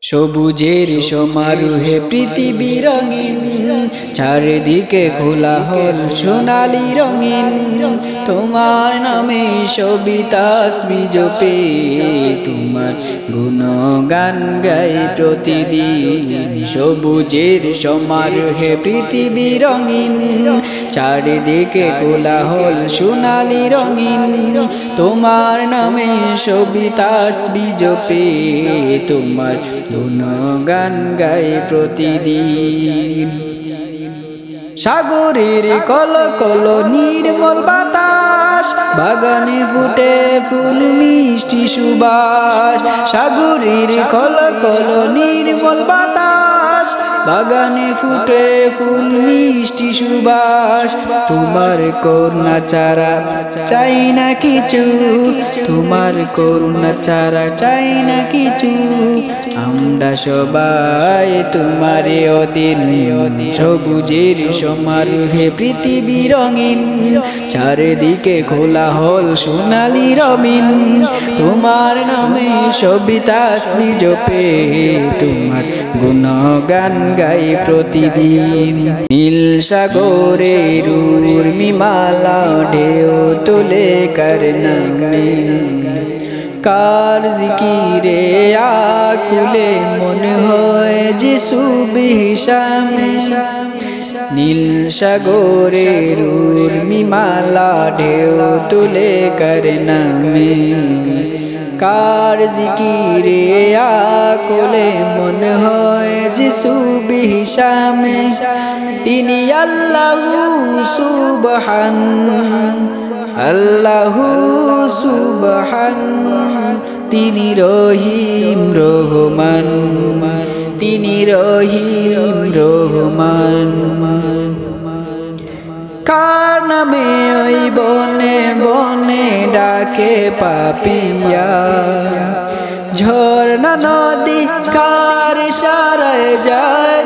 সবুজের সমারোহে পৃথিবী রঙিন, চারিদিকে খোলা হল সোনালি রঙিন। তোমার নামে সবই তাসবিহ জপে, তোমার গুণগান গাই প্রতিদিন। সবুজের সমারোহে পৃথিবী রঙিন, চারিদিকে খোলা হল সোনালি রঙিন। তোমার নামে সবই তাসবিহ জপে, তোমার গুণগান গাই প্রতিদিন। সাগরের কলকল নির্মল বাতাস, বাগানে ফুটে ফুল মিষ্টি সুবাস। সাগরের কলকল নির্মল বাতাস, বাগানে ফুটে ফুল মিষ্টি সুবাস। তোমার করুণা ছাড়া চাই না কিছু, তোমার করুণা ছাড়া চাই না কিছু। আমরা সবাই তোমারে অধীন, সবুজের সমারোহে পৃথিবী রঙিন, চারিদিকে খোলা হল সোনালি রঙিন। তোমার নামে সবই তাসবিহ জপে, তোমার গুণগান গাই প্রতিদিন। নীল সাগরের উর্মিমালা ঢেউ তোলে কার নামে, কার জিকিরে আকুলে মন হয় যিশু বিশামে। নীল সাগরের উর্মিমালা ঢেউ তোলে কার নামে, কার জিকিরে আকুলে মন হয় যিশু বিশামে। তিনি আল্লাহু সুবহান, আল্লাহু সুবহান। তিনি রহিম রহমান, তিনি রহিম রহমান। কার নামে ওই বনে বনে ডাকে পাপিয়া, ঝর্ণা নদী কার ইশারায় যায়